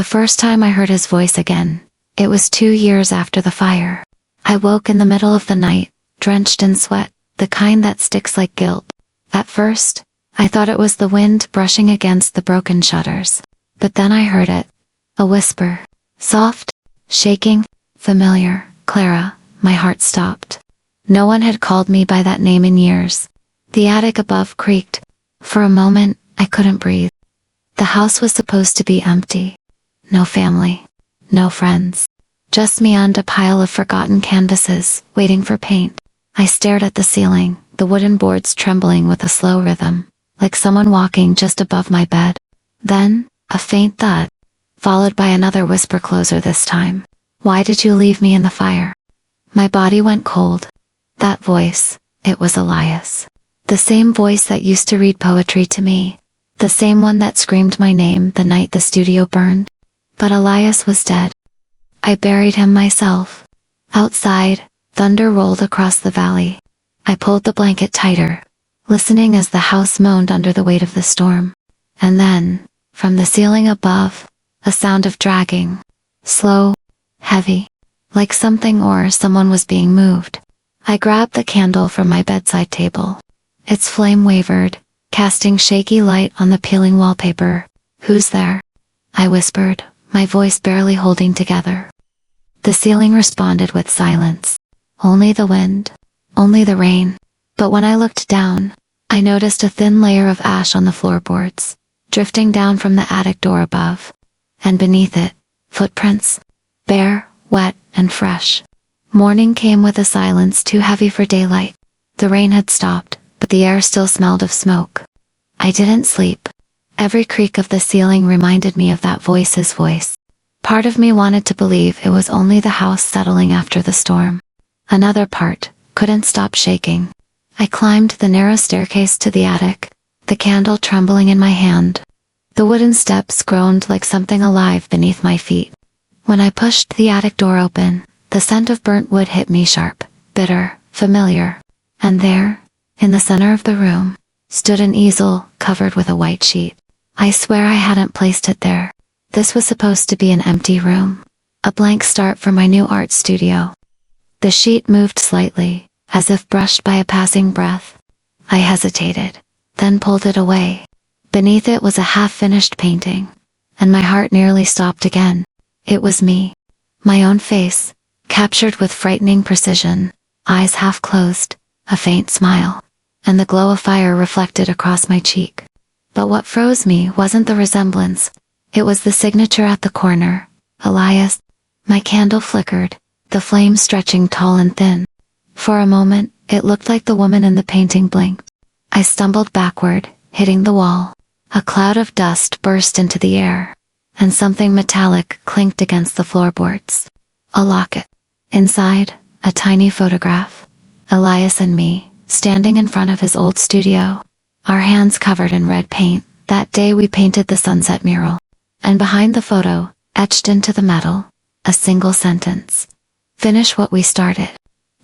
The first time I heard his voice again, it was 2 years after the fire. I woke in the middle of the night, drenched in sweat, the kind that sticks like guilt. At first, I thought it was the wind brushing against the broken shutters. But then I heard it. A whisper. Soft, shaking, familiar. Clara. My heart stopped. No one had called me by that name in years. The attic above creaked. For a moment, I couldn't breathe. The house was supposed to be empty. No family. No friends. Just me and a pile of forgotten canvases, waiting for paint. I stared at the ceiling, the wooden boards trembling with a slow rhythm, like someone walking just above my bed. Then, a faint thud, followed by another whisper closer this time. Why did you leave me in the fire? My body went cold. That voice, it was Elias. The same voice that used to read poetry to me. The same one that screamed my name the night the studio burned. But Elias was dead. I buried him myself. Outside, thunder rolled across the valley. I pulled the blanket tighter, listening as the house moaned under the weight of the storm. And then, from the ceiling above, a sound of dragging. Slow, heavy, like something or someone was being moved. I grabbed the candle from my bedside table. Its flame wavered, casting shaky light on the peeling wallpaper. Who's there? I whispered, my voice barely holding together. The ceiling responded with silence. Only the wind. Only the rain. But when I looked down, I noticed a thin layer of ash on the floorboards, drifting down from the attic door above. And beneath it, footprints. Bare, wet, and fresh. Morning came with a silence too heavy for daylight. The rain had stopped, but the air still smelled of smoke. I didn't sleep. Every creak of the ceiling reminded me of that voice's voice. Part of me wanted to believe it was only the house settling after the storm. Another part couldn't stop shaking. I climbed the narrow staircase to the attic, the candle trembling in my hand. The wooden steps groaned like something alive beneath my feet. When I pushed the attic door open, the scent of burnt wood hit me sharp, bitter, familiar. And there, in the center of the room, stood an easel covered with a white sheet. I swear I hadn't placed it there. This was supposed to be an empty room. A blank start for my new art studio. The sheet moved slightly, as if brushed by a passing breath. I hesitated, then pulled it away. Beneath it was a half-finished painting, and my heart nearly stopped again. It was me. My own face, captured with frightening precision, eyes half closed, a faint smile, and the glow of fire reflected across my cheek. But what froze me wasn't the resemblance. It was the signature at the corner, Elias. My candle flickered, the flame stretching tall and thin. For a moment, it looked like the woman in the painting blinked. I stumbled backward, hitting the wall. A cloud of dust burst into the air, and something metallic clinked against the floorboards. A locket. Inside, a tiny photograph. Elias and me, standing in front of his old studio, our hands covered in red paint. That day we painted the sunset mural. And behind the photo, etched into the metal, a single sentence. Finish what we started.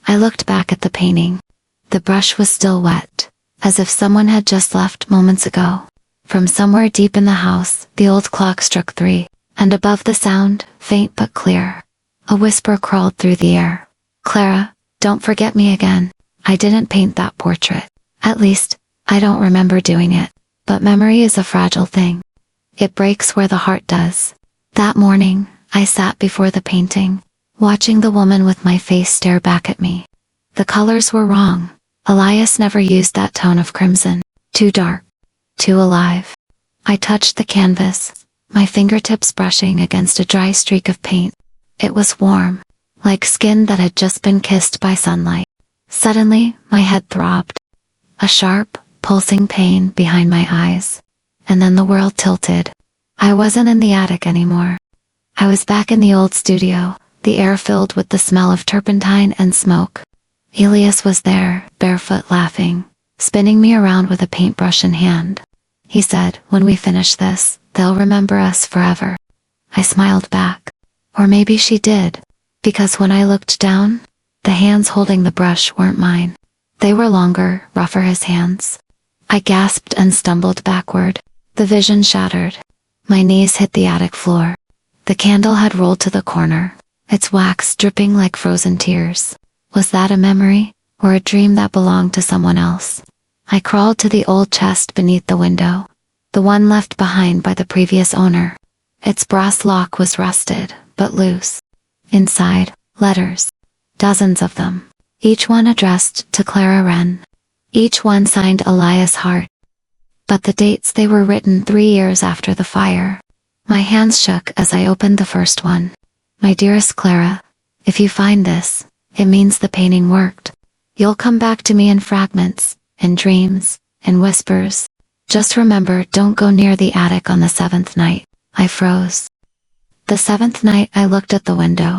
I looked back at the painting. The brush was still wet, as if someone had just left moments ago. From somewhere deep in the house, the old clock struck 3, and above the sound, faint but clear, a whisper crawled through the air. Clara, don't forget me again. I didn't paint that portrait. At least, I don't remember doing it. But memory is a fragile thing. It breaks where the heart does. That morning, I sat before the painting, watching the woman with my face stare back at me. The colors were wrong. Elias never used that tone of crimson. Too dark. Too alive. I touched the canvas, my fingertips brushing against a dry streak of paint. It was warm, like skin that had just been kissed by sunlight. Suddenly, my head throbbed. A sharp, pulsing pain behind my eyes. And then the world tilted. I wasn't in the attic anymore. I was back in the old studio, the air filled with the smell of turpentine and smoke. Elias was there, barefoot laughing, spinning me around with a paintbrush in hand. He said, when we finish this, they'll remember us forever. I smiled back. Or maybe she did, because when I looked down, the hands holding the brush weren't mine. They were longer, rougher his hands. I gasped and stumbled backward. The vision shattered. My knees hit the attic floor. The candle had rolled to the corner, its wax dripping like frozen tears. Was that a memory, or a dream that belonged to someone else? I crawled to the old chest beneath the window, the one left behind by the previous owner. Its brass lock was rusted, but loose. Inside, letters. Dozens of them. Each one addressed to Clara Wren. Each one signed Elias Hart. But the dates, they were written 3 years after the fire. My hands shook as I opened the first one. My dearest Clara, if you find this, it means the painting worked. You'll come back to me in fragments, in dreams, in whispers. Just remember, don't go near the attic on the 7th night. I froze. The 7th night I looked at the window.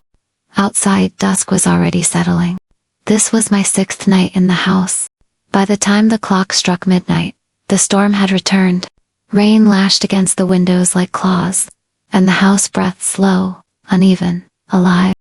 Outside, dusk was already settling. This was my 6th night in the house. By the time the clock struck midnight, the storm had returned. Rain lashed against the windows like claws, and the house breathed slow, uneven, alive.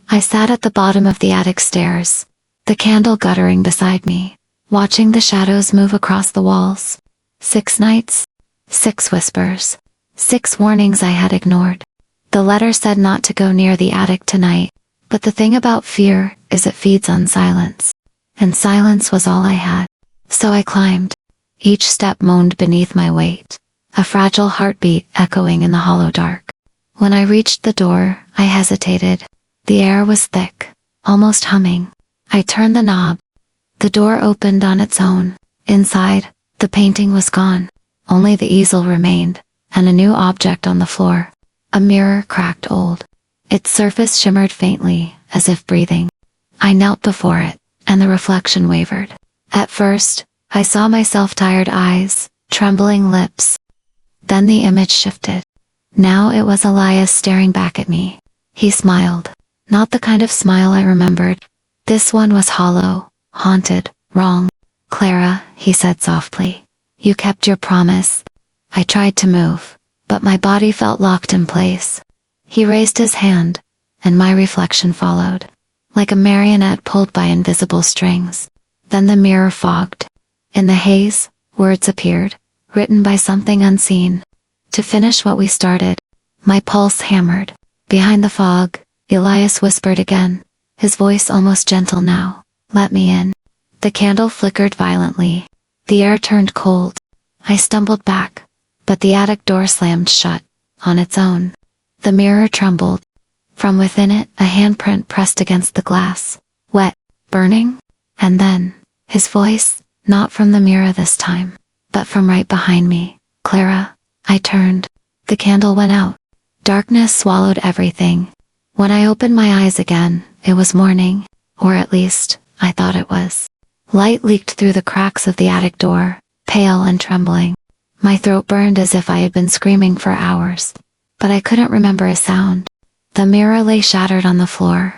I sat at the bottom of the attic stairs, the candle guttering beside me, watching the shadows move across the walls. 6 nights, 6 whispers, 6 warnings I had ignored. The letter said not to go near the attic tonight, but the thing about fear is it feeds on silence. And silence was all I had. So I climbed. Each step moaned beneath my weight, a fragile heartbeat echoing in the hollow dark. When I reached the door, I hesitated. The air was thick, almost humming. I turned the knob. The door opened on its own. Inside, the painting was gone. Only the easel remained, and a new object on the floor. A mirror cracked old. Its surface shimmered faintly, as if breathing. I knelt before it, and the reflection wavered. At first, I saw myself tired eyes, trembling lips. Then the image shifted. Now it was Elias staring back at me. He smiled. Not the kind of smile I remembered. This one was hollow, haunted, wrong. Clara, he said softly. You kept your promise. I tried to move, but my body felt locked in place. He raised his hand, and my reflection followed, like a marionette pulled by invisible strings. Then the mirror fogged. In the haze, words appeared, written by something unseen. To finish what we started. My pulse hammered. Behind the fog, Elias whispered again, his voice almost gentle now. Let me in. The candle flickered violently. The air turned cold. I stumbled back, but the attic door slammed shut, on its own. The mirror trembled. From within it, a handprint pressed against the glass. Wet, burning, and then, his voice, not from the mirror this time, but from right behind me. Clara. I turned. The candle went out. Darkness swallowed everything. When I opened my eyes again, it was morning, or at least, I thought it was. Light leaked through the cracks of the attic door, pale and trembling. My throat burned as if I had been screaming for hours, but I couldn't remember a sound. The mirror lay shattered on the floor.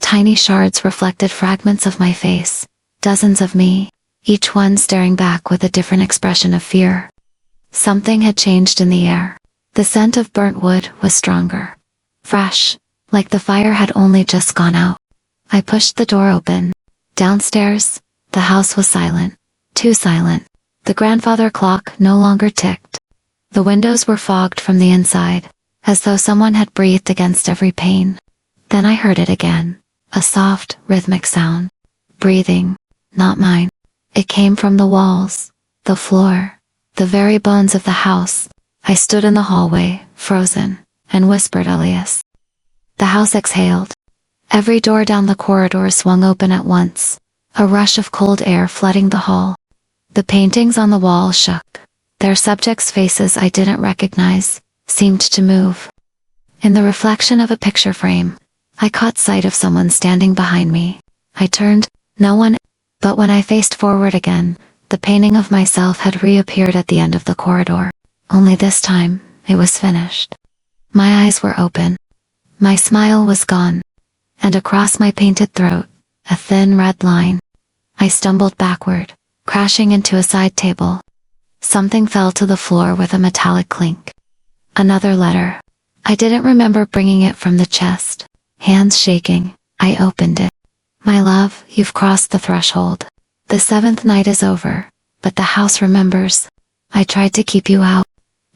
Tiny shards reflected fragments of my face, dozens of me, each one staring back with a different expression of fear. Something had changed in the air. The scent of burnt wood was stronger. Fresh, like the fire had only just gone out. I pushed the door open. Downstairs, the house was silent. Too silent. The grandfather clock no longer ticked. The windows were fogged from the inside, as though someone had breathed against every pane. Then I heard it again. A soft, rhythmic sound. Breathing. Not mine. It came from the walls, the floor, the very bones of the house. I stood in the hallway, frozen, and whispered Elias. The house exhaled. Every door down the corridor swung open at once, a rush of cold air flooding the hall. The paintings on the wall shook. Their subjects' faces I didn't recognize, seemed to move. In the reflection of a picture frame, I caught sight of someone standing behind me. I turned, no one, but when I faced forward again, the painting of myself had reappeared at the end of the corridor. Only this time, it was finished. My eyes were open. My smile was gone. And across my painted throat, a thin red line. I stumbled backward, crashing into a side table. Something fell to the floor with a metallic clink. Another letter. I didn't remember bringing it from the chest. Hands shaking, I opened it. My love, you've crossed the threshold. The 7th night is over, but the house remembers. I tried to keep you out.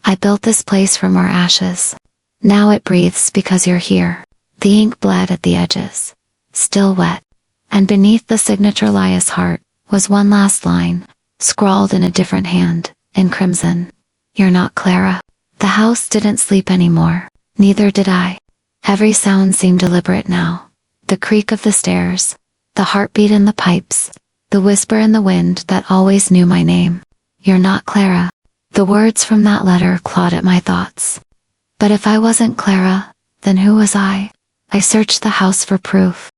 I built this place from our ashes. Now it breathes because you're here. The ink bled at the edges, still wet. And beneath the signature Elias heart was one last line, scrawled in a different hand, in crimson. You're not Clara. The house didn't sleep anymore. Neither did I. Every sound seemed deliberate now. The creak of the stairs, the heartbeat in the pipes, the whisper in the wind that always knew my name. You're not Clara. The words from that letter clawed at my thoughts. But if I wasn't Clara, then who was I? I searched the house for proof.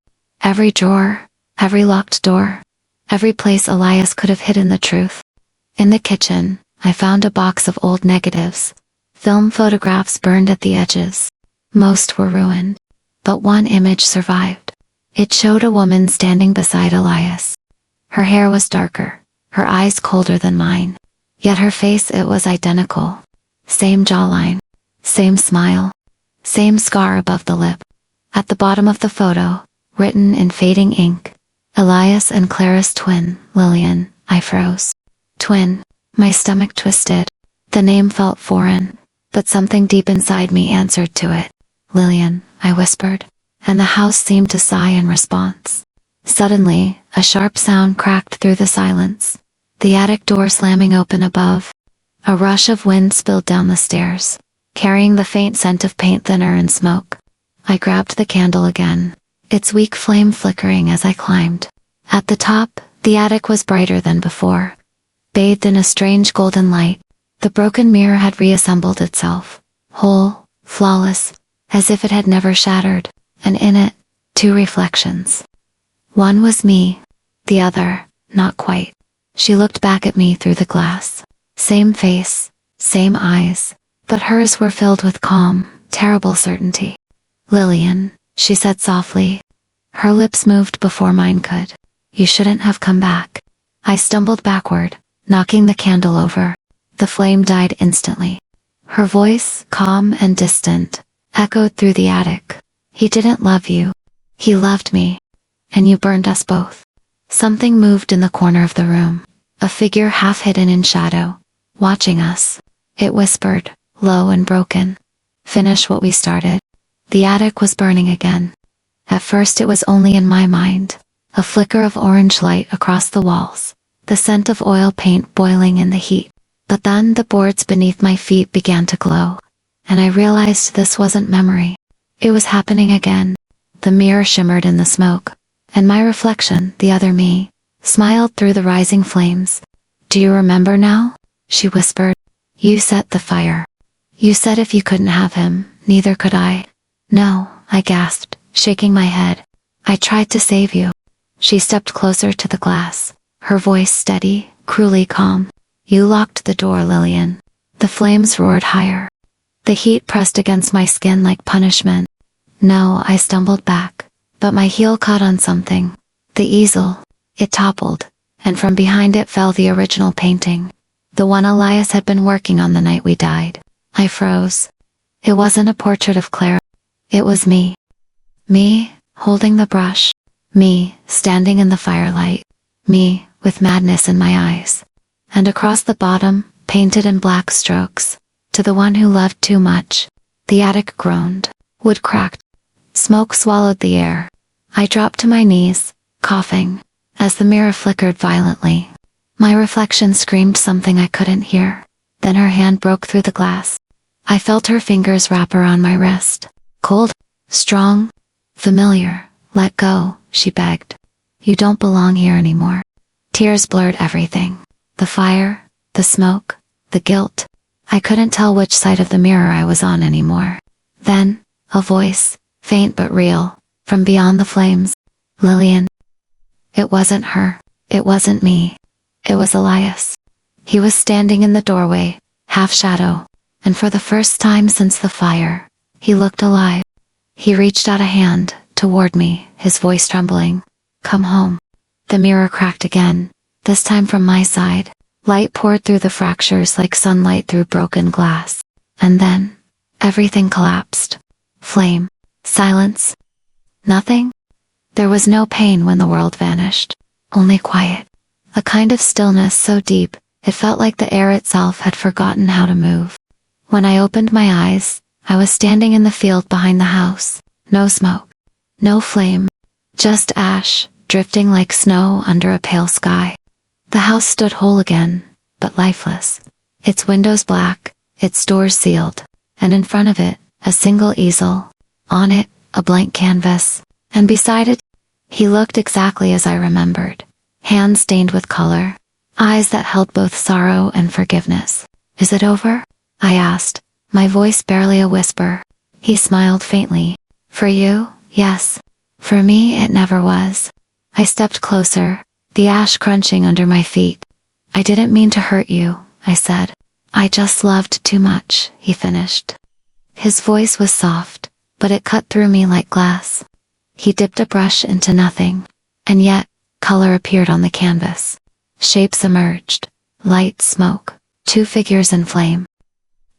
Every drawer, every locked door, every place Elias could have hidden the truth. In the kitchen, I found a box of old negatives, film photographs burned at the edges. Most were ruined, but one image survived. It showed a woman standing beside Elias. Her hair was darker, her eyes colder than mine. Yet her face, it was identical. Same jawline, same smile, same scar above the lip. At the bottom of the photo, written in fading ink, Elias and Clara's twin, Lillian. I froze. Twin. My stomach twisted. The name felt foreign, but something deep inside me answered to it. Lillian, I whispered, and the house seemed to sigh in response. Suddenly, a sharp sound cracked through the silence. The attic door slamming open above. A rush of wind spilled down the stairs, carrying the faint scent of paint thinner and smoke. I grabbed the candle again, its weak flame flickering as I climbed. At the top, the attic was brighter than before. Bathed in a strange golden light, the broken mirror had reassembled itself, whole, flawless, as if it had never shattered, and in it, two reflections. One was me, the other, not quite. She looked back at me through the glass. Same face, same eyes, but hers were filled with calm, terrible certainty. Lillian, she said softly. Her lips moved before mine could. You shouldn't have come back. I stumbled backward, knocking the candle over. The flame died instantly. Her voice, calm and distant, echoed through the attic. He didn't love you. He loved me. And you burned us both. Something moved in the corner of the room. A figure half hidden in shadow, watching us. It whispered, low and broken. Finish what we started. The attic was burning again. At first it was only in my mind. A flicker of orange light across the walls. The scent of oil paint boiling in the heat. But then the boards beneath my feet began to glow. And I realized this wasn't memory. It was happening again. The mirror shimmered in the smoke. And my reflection, the other me, smiled through the rising flames. Do you remember now? She whispered. You set the fire. You said if you couldn't have him, neither could I. No, I gasped, shaking my head. I tried to save you. She stepped closer to the glass, her voice steady, cruelly calm. You locked the door, Lillian. The flames roared higher. The heat pressed against my skin like punishment. No, I stumbled back, but my heel caught on something. The easel. It toppled, and from behind it fell the original painting. The one Elias had been working on the night we died. I froze. It wasn't a portrait of Clara. It was me. Me, holding the brush. Me, standing in the firelight. Me, with madness in my eyes. And across the bottom, painted in black strokes, to the one who loved too much. The attic groaned. Wood cracked. Smoke swallowed the air. I dropped to my knees, coughing, as the mirror flickered violently. My reflection screamed something I couldn't hear. Then her hand broke through the glass. I felt her fingers wrap around my wrist. Cold, strong, familiar. Let go, she begged. You don't belong here anymore. Tears blurred everything. The fire, the smoke, the guilt. I couldn't tell which side of the mirror I was on anymore. Then, a voice, faint but real, from beyond the flames. Lillian. It wasn't her. It wasn't me. It was Elias. He was standing in the doorway, half shadow, and for the first time since the fire, he looked alive. He reached out a hand, toward me, his voice trembling. Come home. The mirror cracked again, this time from my side. Light poured through the fractures like sunlight through broken glass. And then, everything collapsed. Flame. Silence. Nothing. There was no pain when the world vanished. Only quiet. A kind of stillness so deep, it felt like the air itself had forgotten how to move. When I opened my eyes, I was standing in the field behind the house. No smoke. No flame. Just ash, drifting like snow under a pale sky. The house stood whole again, but lifeless. Its windows black, its doors sealed, and in front of it, a single easel. On it, a blank canvas, and beside it, he looked exactly as I remembered. Hands stained with color, eyes that held both sorrow and forgiveness. Is it over? I asked, my voice barely a whisper. He smiled faintly. For you, yes. For me, it never was. I stepped closer, the ash crunching under my feet. I didn't mean to hurt you, I said. I just loved too much, he finished. His voice was soft, but it cut through me like glass. He dipped a brush into nothing, and yet, color appeared on the canvas. Shapes emerged. Light, smoke, two figures in flame.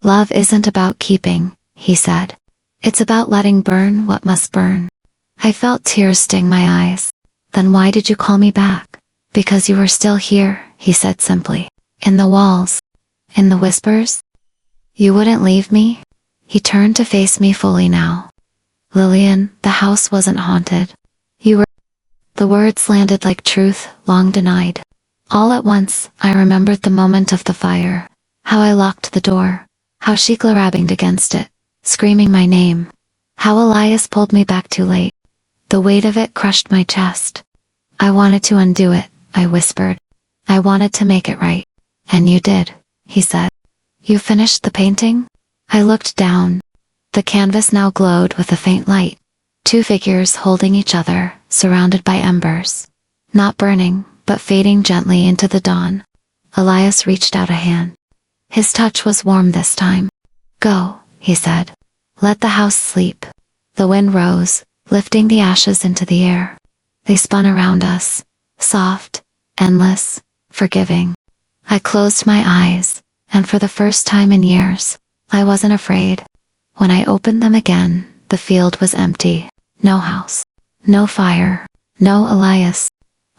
Love isn't about keeping, he said. It's about letting burn what must burn. I felt tears sting my eyes. Then why did you call me back? Because you were still here, he said simply. In the walls. In the whispers. You wouldn't leave me? He turned to face me fully now. Lillian, the house wasn't haunted. You were. The words landed like truth, long denied. All at once, I remembered the moment of the fire. How I locked the door. How she grabbed against it, screaming my name. How Elias pulled me back too late. The weight of it crushed my chest. I wanted to undo it, I whispered. I wanted to make it right. And you did, he said. You finished the painting? I looked down. The canvas now glowed with a faint light. Two figures holding each other, surrounded by embers. Not burning, but fading gently into the dawn. Elias reached out a hand. His touch was warm this time. Go, he said. Let the house sleep. The wind rose, lifting the ashes into the air. They spun around us, soft, endless, forgiving. I closed my eyes, and for the first time in years, I wasn't afraid. When I opened them again, the field was empty. No house. No fire. No Elias.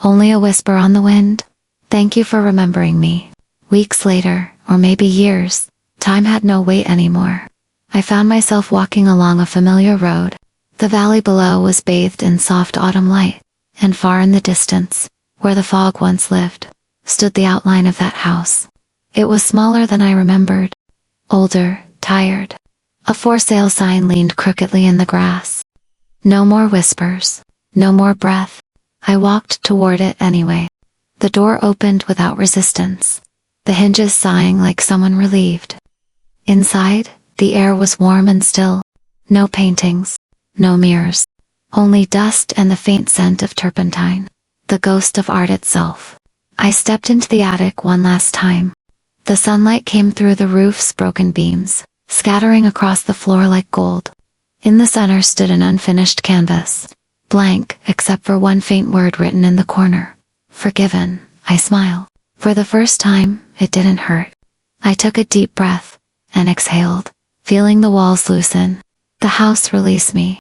Only a whisper on the wind. Thank you for remembering me. Weeks later, or maybe years, time had no weight anymore. I found myself walking along a familiar road. The valley below was bathed in soft autumn light, and far in the distance, where the fog once lived, stood the outline of that house. It was smaller than I remembered. Older, tired. A for sale sign leaned crookedly in the grass. No more whispers. No more breath. I walked toward it anyway. The door opened without resistance, the hinges sighing like someone relieved. Inside, the air was warm and still. No paintings. No mirrors. Only dust and the faint scent of turpentine. The ghost of art itself. I stepped into the attic one last time. The sunlight came through the roof's broken beams, scattering across the floor like gold. In the center stood an unfinished canvas, blank except for one faint word written in the corner. Forgiven, I smiled. For the first time, it didn't hurt. I took a deep breath, and exhaled, feeling the walls loosen. The house released me.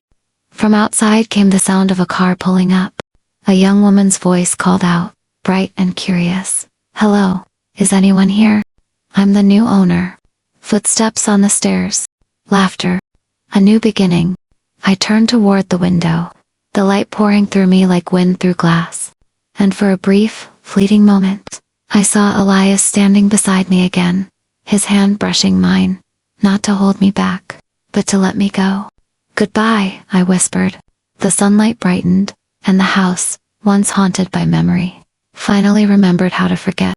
From outside came the sound of a car pulling up. A young woman's voice called out, bright and curious. Hello, is anyone here? I'm the new owner. Footsteps on the stairs. Laughter. A new beginning. I turned toward the window, the light pouring through me like wind through glass. And for a brief, fleeting moment, I saw Elias standing beside me again, his hand brushing mine, not to hold me back, but to let me go. Goodbye, I whispered. The sunlight brightened, and the house, once haunted by memory, finally remembered how to forget.